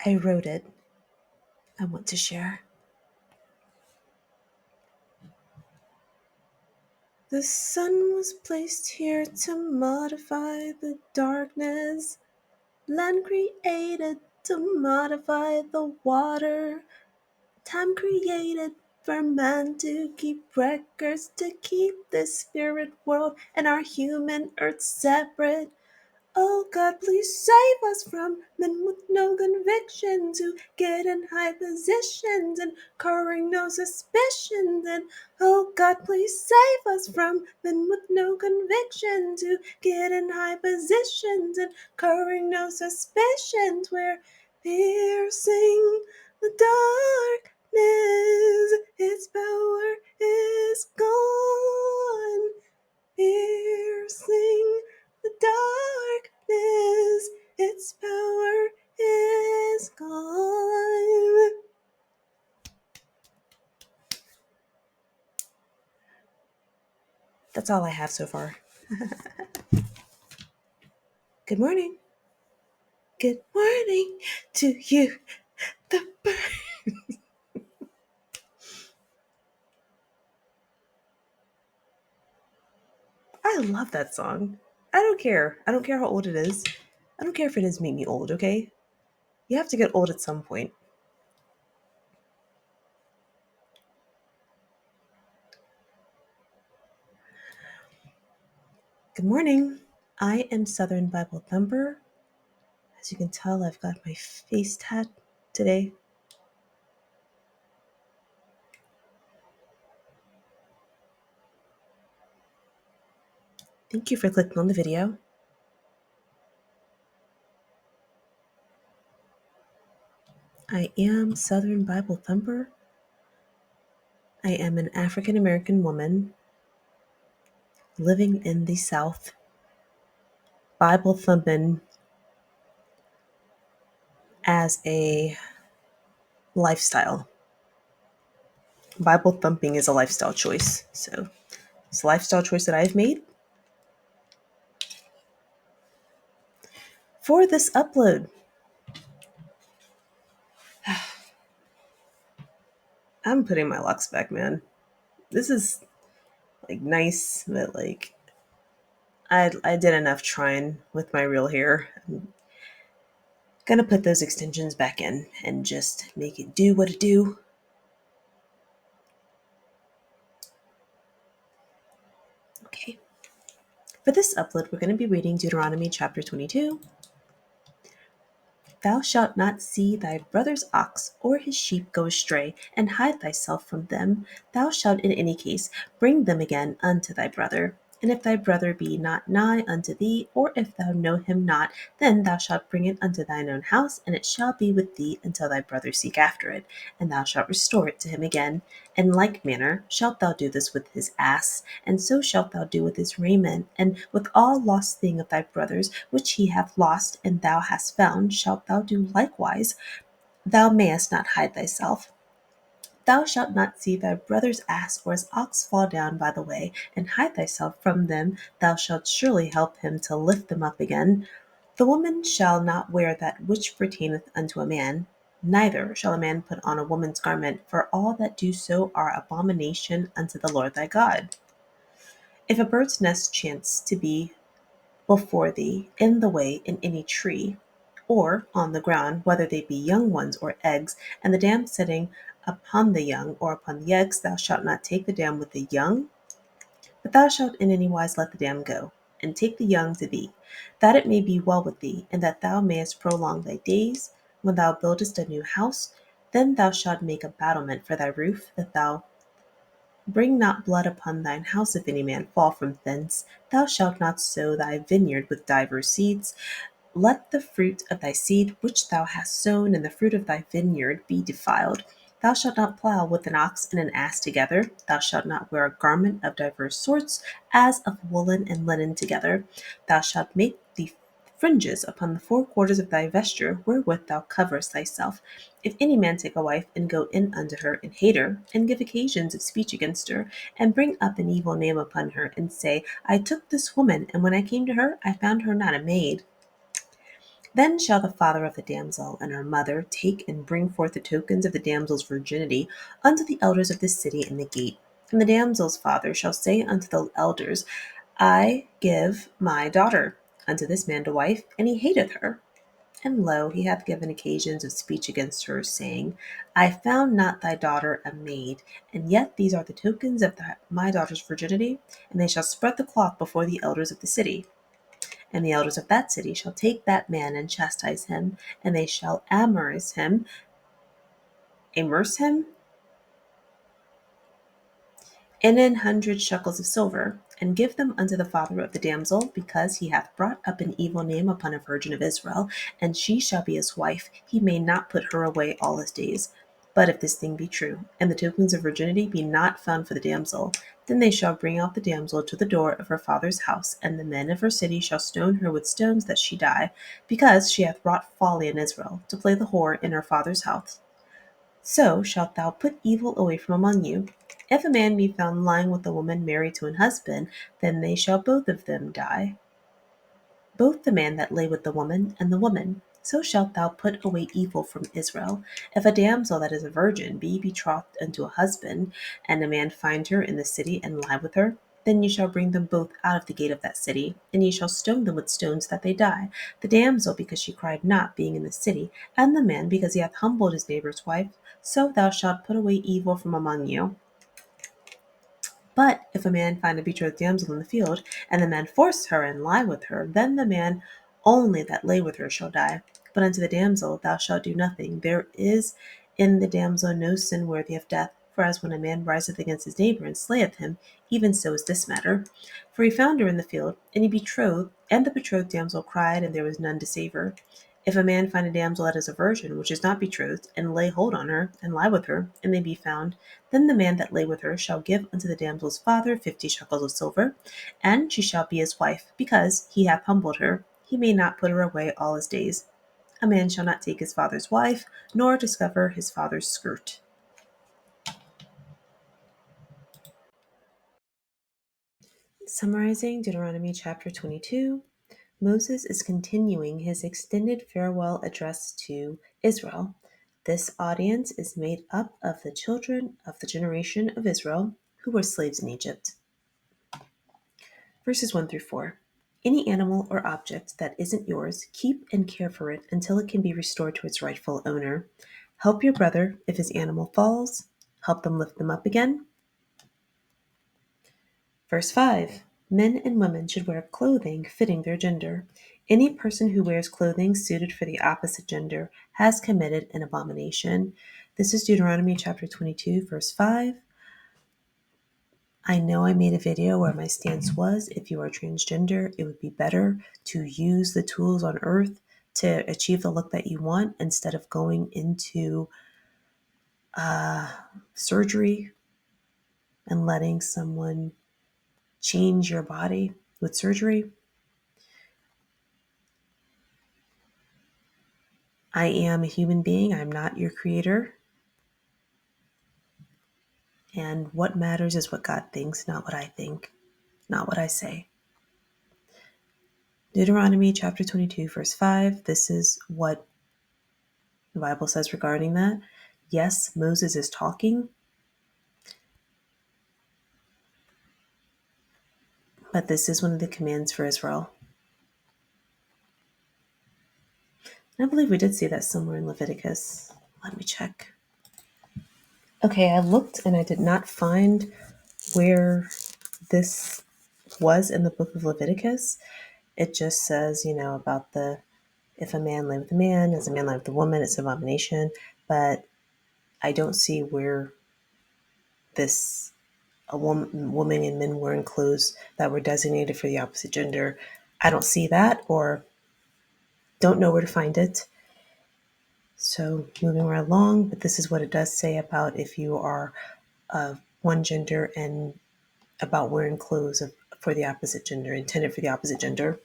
I wrote it. I want to share. The sun was placed here to modify the darkness. Land created to modify the water. Time created for man to keep records, to keep this spirit world and our human earth separate. Oh God, please save us from men with no convictions who get in high positions, incurring no suspicions. And oh God, please save us from men with no convictions who get in high positions, incurring no suspicions. We're piercing the darkness, its power is gone. Piercing the darkness, its power is gone. That's all I have so far. Good morning. Good morning to you, the bird. I love that song. I don't care. I don't care how old it is. I don't care if it does make me old, okay? You have to get old at some point. Good morning. I am Southern Bible Thumper. As you can tell, I've got my face tat today. Thank you for clicking on the video. I am Southern Bible Thumper. I am an African American woman living in the South, Bible thumping as a lifestyle. Bible thumping is a lifestyle choice. So it's a lifestyle choice that I've made for this upload. I'm putting my locks back, man. This is like nice, but like I did enough trying with my real hair. I'm gonna put those extensions back in and just make it do what it do. Okay. For this upload, we're going to be reading Deuteronomy chapter 22. Thou shalt not see thy brother's ox or his sheep go astray, and hide thyself from them. Thou shalt in any case bring them again unto thy brother. And if thy brother be not nigh unto thee, or if thou know him not, then thou shalt bring it unto thine own house, and it shall be with thee until thy brother seek after it, and thou shalt restore it to him again. In like manner shalt thou do this with his ass, and so shalt thou do with his raiment, and with all lost thing of thy brother's, which he hath lost, and thou hast found, shalt thou do likewise. Thou mayest not hide thyself. Thou shalt not see thy brother's ass or his ox fall down by the way, and hide thyself from them. Thou shalt surely help him to lift them up again. The woman shall not wear that which pertaineth unto a man, neither shall a man put on a woman's garment, for all that do so are abomination unto the Lord thy God. If a bird's nest chance to be before thee in the way in any tree, or on the ground, whether they be young ones or eggs, and the dam sitting upon the young or upon the eggs, thou shalt not take the dam with the young, but thou shalt in any wise let the dam go, and take the young to thee, that it may be well with thee, and that thou mayest prolong thy days. When thou buildest a new house, then thou shalt make a battlement for thy roof, that thou bring not blood upon thine house if any man fall from thence. Thou shalt not sow thy vineyard with divers seeds. Let the fruit of thy seed which thou hast sown and the fruit of thy vineyard be defiled. Thou shalt not plow with an ox and an ass together. Thou shalt not wear a garment of divers sorts, as of woolen and linen together. Thou shalt make the fringes upon the four quarters of thy vesture, wherewith thou coverest thyself. If any man take a wife, and go in unto her, and hate her, and give occasions of speech against her, and bring up an evil name upon her, and say, I took this woman, and when I came to her, I found her not a maid, Then shall the father of the damsel and her mother take and bring forth the tokens of the damsel's virginity unto the elders of the city in the gate. And the damsel's father shall say unto the elders, I give my daughter unto this man to wife, and he hateth her. And lo, he hath given occasions of speech against her, saying, I found not thy daughter a maid, and yet these are the tokens of my daughter's virginity, and they shall spread the cloth before the elders of the city. And the elders of that city shall take that man and chastise him, and they shall amerce him in 100 shekels of silver, and give them unto the father of the damsel, because he hath brought up an evil name upon a virgin of Israel, and she shall be his wife. He may not put her away all his days. But if this thing be true, and the tokens of virginity be not found for the damsel, then they shall bring out the damsel to the door of her father's house, and the men of her city shall stone her with stones that she die, because she hath wrought folly in Israel, to play the whore in her father's house. So shalt thou put evil away from among you. If a man be found lying with a woman married to an husband, then they shall both of them die, both the man that lay with the woman and the woman. So shalt thou put away evil from Israel. If a damsel that is a virgin be betrothed unto a husband, and a man find her in the city and lie with her, then ye shall bring them both out of the gate of that city, and ye shall stone them with stones that they die, the damsel because she cried not, being in the city, and the man because he hath humbled his neighbour's wife. So thou shalt put away evil from among you. But if a man find a betrothed damsel in the field, and the man force her and lie with her, then the man only that lay with her shall die. But unto the damsel thou shalt do nothing. There is in the damsel no sin worthy of death. For as when a man riseth against his neighbour and slayeth him, even so is this matter. For he found her in the field, and he betrothed, and the betrothed damsel cried, and there was none to save her. If a man find a damsel that is a virgin, which is not betrothed, and lay hold on her, and lie with her, and they be found, then the man that lay with her shall give unto the damsel's father 50 shekels of silver, and she shall be his wife, because he hath humbled her. He may not put her away all his days. A man shall not take his father's wife, nor discover his father's skirt. Summarizing Deuteronomy chapter 22, Moses is continuing his extended farewell address to Israel. This audience is made up of the children of the generation of Israel who were slaves in Egypt. Verses 1 through 4. Any animal or object that isn't yours, keep and care for it until it can be restored to its rightful owner. Help your brother if his animal falls. Help them lift them up again. Verse 5. Men and women should wear clothing fitting their gender. Any person who wears clothing suited for the opposite gender has committed an abomination. This is Deuteronomy chapter 22, verse 5. I know I made a video where my stance was if you are transgender, it would be better to use the tools on earth to achieve the look that you want instead of going into surgery and letting someone change your body with surgery. I am a human being. I'm not your creator. And what matters is what God thinks, not what I think, not what I say. Deuteronomy chapter 22, verse 5. This is what the Bible says regarding that. Yes, Moses is talking, but this is one of the commands for Israel. And I believe we did see that somewhere in Leviticus. Let me check. Okay, I looked and I did not find where this was in the book of Leviticus. It just says, about the if a man lay with a man, as a man lay with a woman, it's an abomination. But I don't see where this a woman and men wearing clothes that were designated for the opposite gender. I don't see that, or don't know where to find it. So moving right along, but this is what it does say about if you are of one gender and about wearing clothes for the opposite gender, intended for the opposite gender.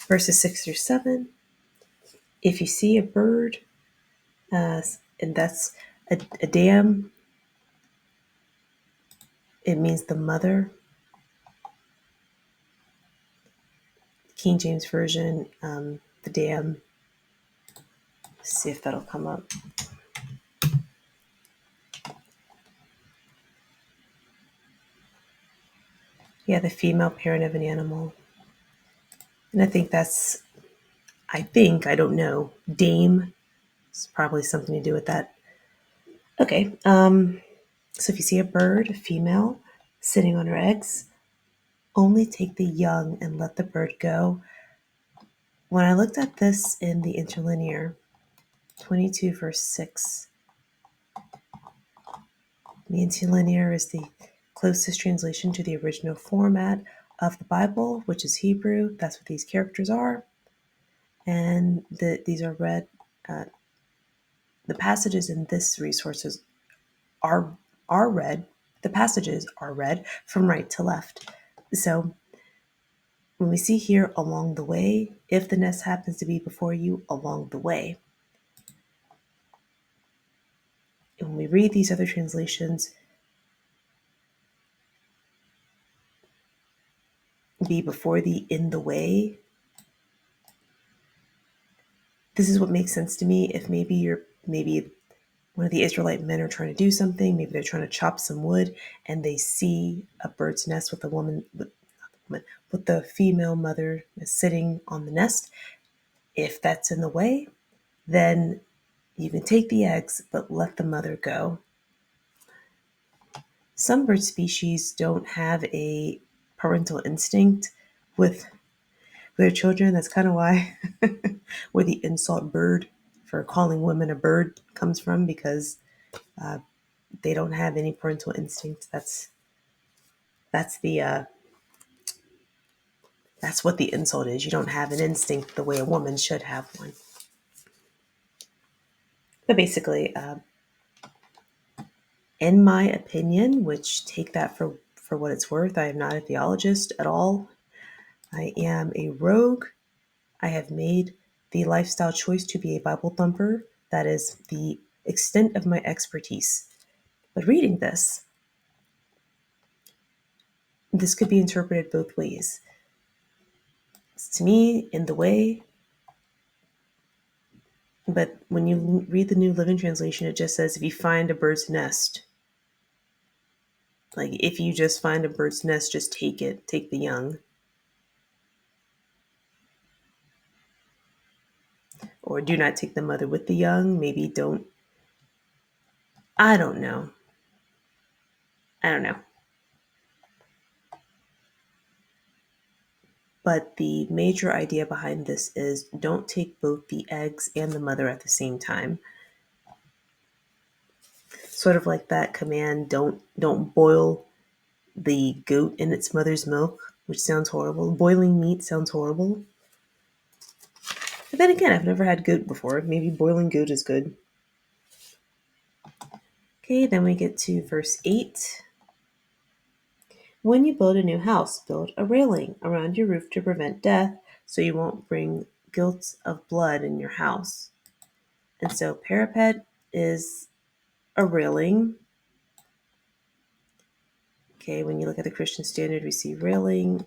Verses 6 through 7. If you see a bird, and that's a dam, it means the mother King James Version, the dam. Let's see if that'll come up. Yeah, the female parent of an animal. And I think I don't know, dame. It's probably something to do with that. Okay, so if you see a bird, a female, sitting on her eggs, only take the young and let the bird go. When I looked at this in the interlinear, 22 verse 6, the interlinear is the closest translation to the original format of the Bible, which is Hebrew. That's what these characters are. And these are read, the passages in this resources are read, the passages are read from right to left. So when we see here along the way, if the nest happens to be before you along the way, and when we read these other translations, be before thee in the way, this is what makes sense to me. If maybe one of the Israelite men are trying to do something, maybe they're trying to chop some wood and they see a bird's nest with with the female mother sitting on the nest. If that's in the way, then you can take the eggs, but let the mother go. Some bird species don't have a parental instinct with their children. That's kind of why where the insult bird for calling women a bird comes from, because they don't have any parental instinct. That's the that's what the insult is. You don't have an instinct the way a woman should have one. But basically, in my opinion, which take that for what it's worth, I am not a theologist at all. I am a rogue. I have made the lifestyle choice to be a Bible thumper. That is the extent of my expertise. But reading this could be interpreted both ways. To me, in the way, but when you read the New Living Translation, it just says if you find a bird's nest, like if you just find a bird's nest, just take it, take the young. Or do not take the mother with the young. Maybe don't. I don't know. I don't know. But the major idea behind this is don't take both the eggs and the mother at the same time. Sort of like that command, don't boil the goat in its mother's milk, which sounds horrible. Boiling meat sounds horrible. But then again, I've never had goat before. Maybe boiling goat is good. Okay, then we get to verse 8. When you build a new house, build a railing around your roof to prevent death, so you won't bring guilt of blood in your house. And so parapet is a railing. Okay, when you look at the Christian Standard, we see railing,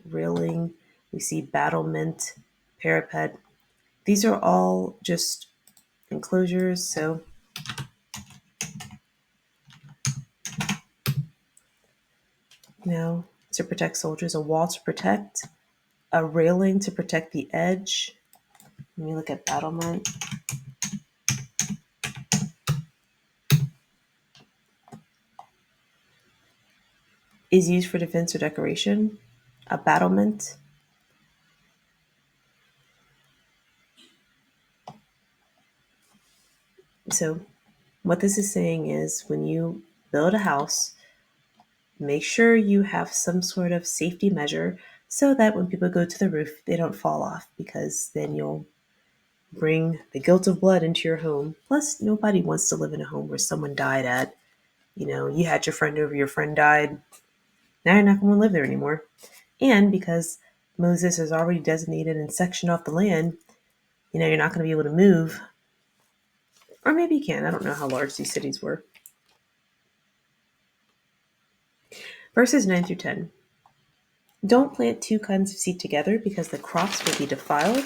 we see battlement, parapet. These are all just enclosures. So to protect soldiers, a wall to protect, a railing to protect the edge. When you look at battlement, is used for defense or decoration. A battlement. So what this is saying is when you build a house, make sure you have some sort of safety measure so that when people go to the roof, they don't fall off, because then you'll bring the guilt of blood into your home. Plus, nobody wants to live in a home where someone died at. You had your friend over, your friend died. Now you're not going to live there anymore. And because Moses has already designated and sectioned off the land, you're not going to be able to move. Or maybe you can. I don't know how large these cities were. Verses 9 through 10. Don't plant two kinds of seed together because the crops will be defiled.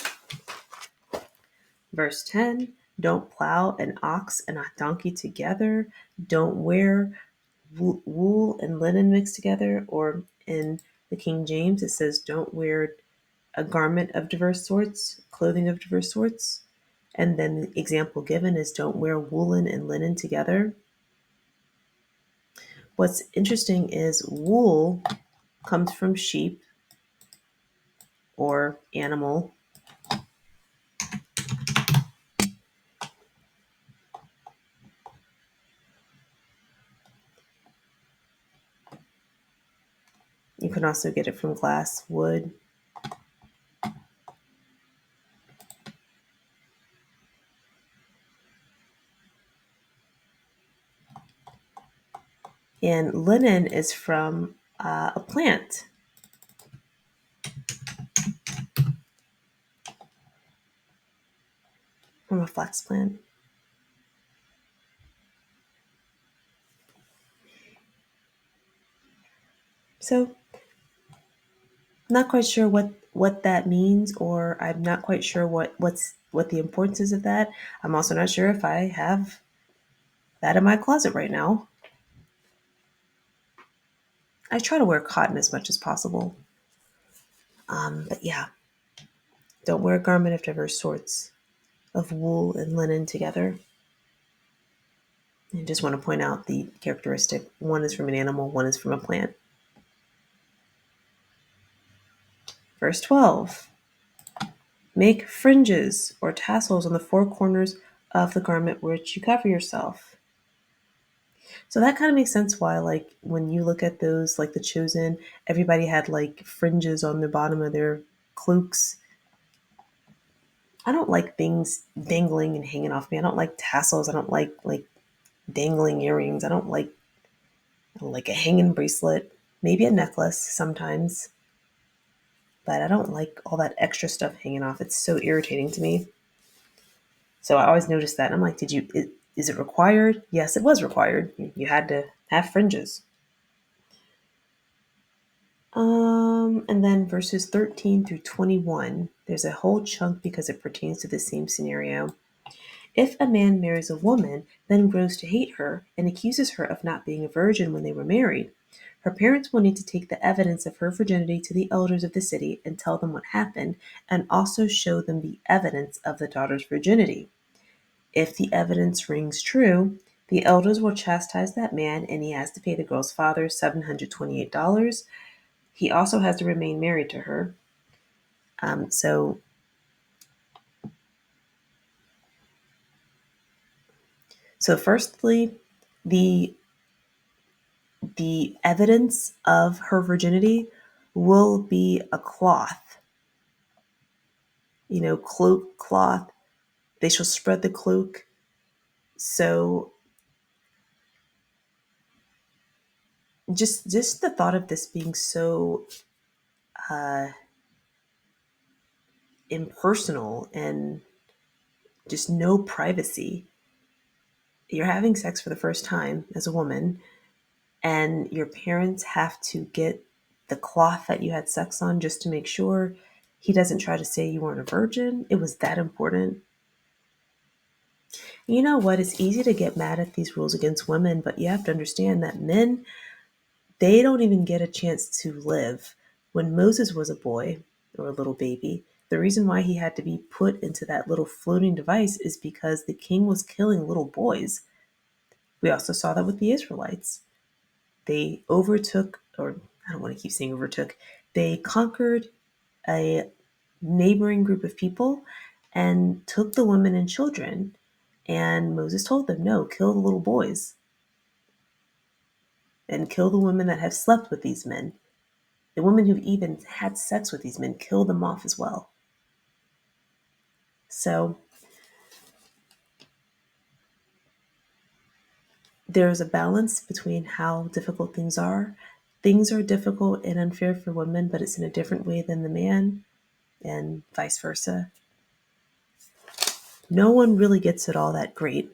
Verse 10, don't plow an ox and a donkey together. Don't wear wool and linen mixed together. Or in the King James, it says, don't wear a garment of diverse sorts, clothing of diverse sorts. And then the example given is don't wear woolen and linen together. What's interesting is wool comes from sheep or animal. You can also get it from glass, wood. And linen is from a plant, from a flax plant. So, not quite sure what that means, or I'm not quite sure what the importance is of that. I'm also not sure if I have that in my closet right now. I try to wear cotton as much as possible. But yeah, don't wear a garment of diverse sorts of wool and linen together. I just want to point out the characteristic. One is from an animal, one is from a plant. Verse 12. Make fringes or tassels on the four corners of the garment which you cover yourself. So that kind of makes sense why, like, when you look at those, like the Chosen, everybody had like fringes on the bottom of their cloaks. I don't like things dangling and hanging off me. I don't like tassels. I don't like dangling earrings. I don't like a hanging bracelet. Maybe a necklace sometimes, but I don't like all that extra stuff hanging off. It's so irritating to me. So I always noticed that. And I'm like, is it required? Yes, it was required. You had to have fringes. And then verses 13 through 21, there's a whole chunk because it pertains to the same scenario. If a man marries a woman, then grows to hate her and accuses her of not being a virgin when they were married, her parents will need to take the evidence of her virginity to the elders of the city and tell them what happened, and also show them the evidence of the daughter's virginity. If the evidence rings true, the elders will chastise that man and he has to pay the girl's father $728. He also has to remain married to her. So firstly, the the evidence of her virginity will be a cloth, cloak, cloth. They shall spread the cloak. So just the thought of this being so uh, impersonal and just no privacy. You're having sex for the first time as a woman, and your parents have to get the cloth that you had sex on just to make sure he doesn't try to say you weren't a virgin. It was that important. You know what? It's easy to get mad at these rules against women, but you have to understand that men, they don't even get a chance to live. When Moses was a boy or a little baby, the reason why he had to be put into that little floating device is because the king was killing little boys. We also saw that with the Israelites. They overtook, or I don't want to keep saying overtook, they conquered a neighboring group of people and took the women and children. And Moses told them, no, kill the little boys and kill the women that have slept with these men. The women who've even had sex with these men, kill them off as well. So there's a balance between how difficult things are. Things are difficult and unfair for women, but it's in a different way than the man, and vice versa. No one really gets it all that great.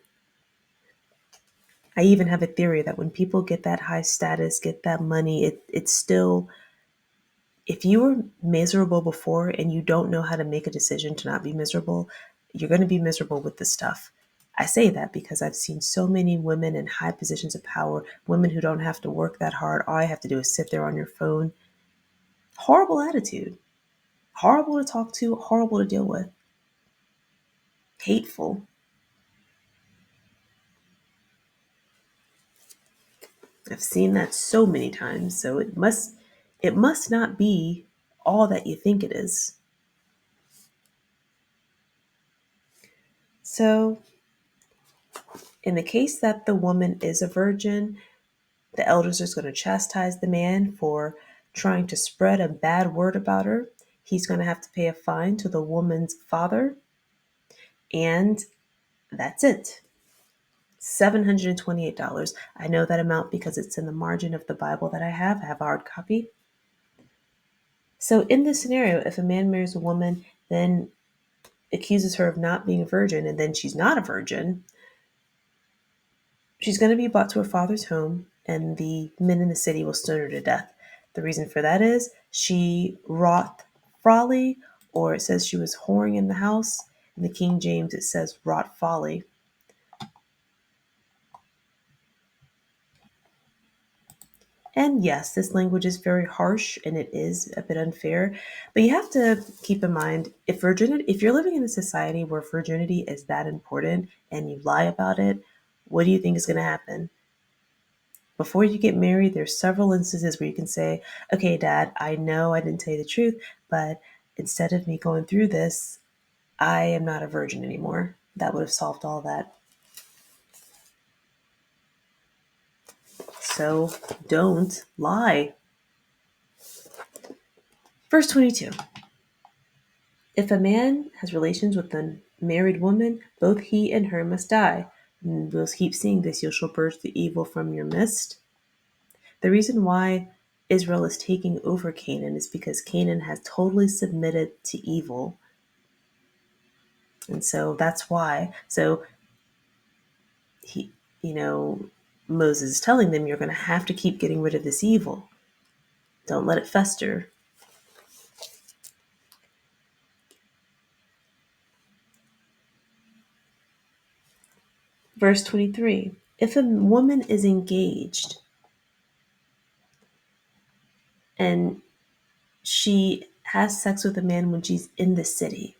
I even have a theory that when people get that high status, get that money, it's still if you were miserable before and you don't know how to make a decision to not be miserable, you're going to be miserable with this stuff. I say that because I've seen so many women in high positions of power, women who don't have to work that hard. All you have to do is sit there on your phone. Horrible attitude, horrible to talk to, horrible to deal with, hateful. I've seen that so many times, so it must not be all that you think it is. So, in the case that the woman is a virgin, the elders are going to chastise the man for trying to spread a bad word about her. He's going to have to pay a fine to the woman's father, and that's it. $728. I know that amount because it's in the margin of the Bible that I have. I have a hard copy. So, in this scenario, if a man marries a woman, then accuses her of not being a virgin, and then she's not a virgin, she's going to be brought to her father's home, and the men in the city will stone her to death. The reason for that is she wrought folly, or it says she was whoring in the house. In the King James, it says wrought folly. And yes, this language is very harsh and it is a bit unfair, but you have to keep in mind if you're living in a society where virginity is that important and you lie about it, what do you think is going to happen? Before you get married, there's several instances where you can say, okay, dad, I know I didn't tell you the truth, but instead of me going through this, I am not a virgin anymore. That would have solved all that. So don't lie. Verse 22. If a man has relations with a married woman, both he and her must die. And we'll keep seeing this. You shall purge the evil from your midst. The reason why Israel is taking over Canaan is because Canaan has totally submitted to evil. And so that's why. So he, you know, Moses is telling them, you're going to have to keep getting rid of this evil. Don't let it fester. Verse 23. If a woman is engaged and she has sex with a man when she's in the city,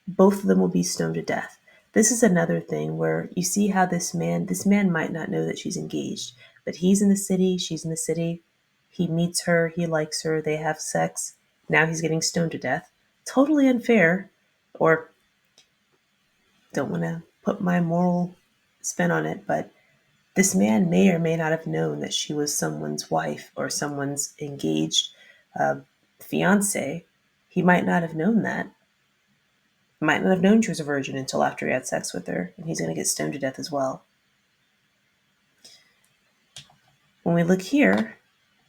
both of them will be stoned to death. This is another thing where you see how this man might not know that she's engaged, but he's in the city, she's in the city. He meets her, he likes her, they have sex. Now he's getting stoned to death. Totally unfair, or don't want to put my moral spin on it, but this man may or may not have known that she was someone's wife or someone's engaged uh, fiance. He might not have known that. Might not have known she was a virgin until after he had sex with her, and he's going to get stoned to death as well. When we look here,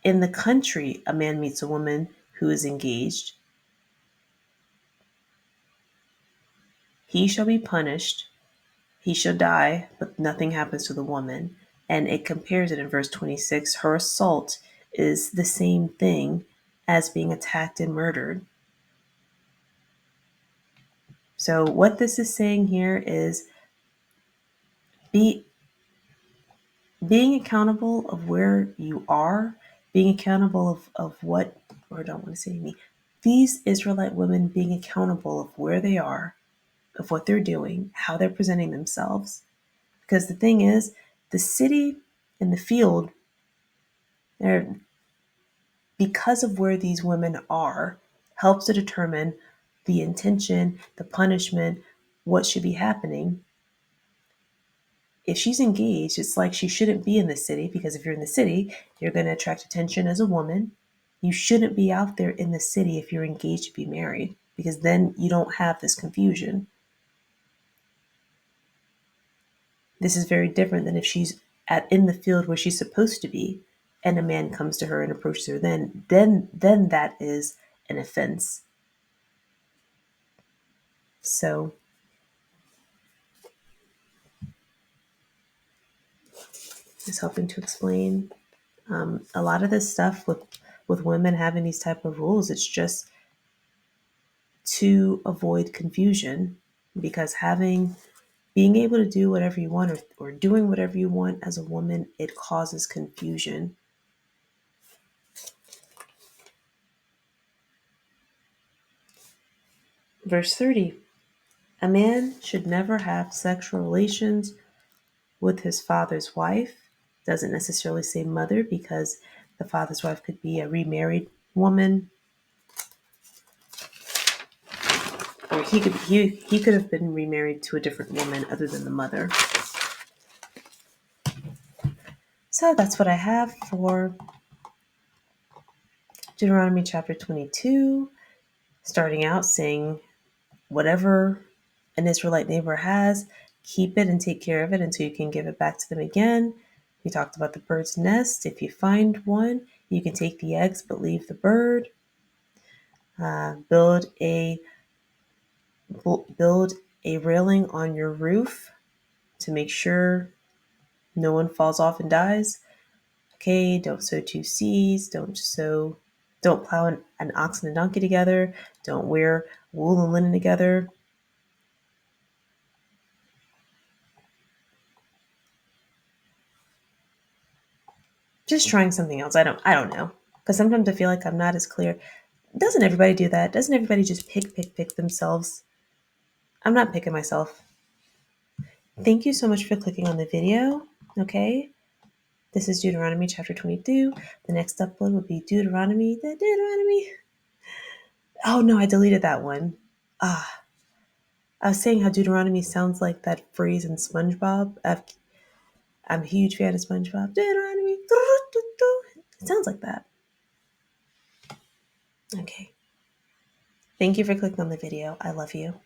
in the country, a man meets a woman who is engaged. He shall be punished. He shall die, but nothing happens to the woman. And it compares it in verse 26. Her assault is the same thing as being attacked and murdered. So what this is saying here is be being accountable of where you are, being accountable of what, or I don't want to say me, these Israelite women being accountable of where they are, of what they're doing, how they're presenting themselves. Because the thing is, the city and the field, they're, because of where these women are, helps to determine the intention, the punishment, what should be happening. If she's engaged, it's like she shouldn't be in the city, because if you're in the city, you're going to attract attention as a woman. You shouldn't be out there in the city if you're engaged to be married, because then you don't have this confusion. This is very different than if she's in the field where she's supposed to be and a man comes to her and approaches her, then that is an offense. So just helping to explain a lot of this stuff with with women having these type of rules. It's just to avoid confusion, because being able to do whatever you want, or doing whatever you want as a woman, it causes confusion. Verse 30. A man should never have sexual relations with his father's wife. Doesn't necessarily say mother, because the father's wife could be a remarried woman, or he could have been remarried to a different woman other than the mother. So that's what I have for Deuteronomy chapter 22, starting out saying, whatever an Israelite neighbor has, keep it and take care of it until you can give it back to them again. We talked about the bird's nest. If you find one, you can take the eggs but leave the bird. Build a railing on your roof to make sure no one falls off and dies. Okay, don't sow two seeds. Don't plow an ox and a donkey together. Don't wear wool and linen together. Just trying something else. I don't know. Because sometimes I feel like I'm not as clear. Doesn't everybody do that? Doesn't everybody just pick themselves? I'm not picking myself. Thank you so much for clicking on the video. Okay. This is Deuteronomy chapter 22. The next upload will be Deuteronomy. Oh no, I deleted that one. Ah, I was saying how Deuteronomy sounds like that phrase in SpongeBob. I'm a huge fan of SpongeBob. Deuteronomy. It sounds like that. Okay. Thank you for clicking on the video. I love you.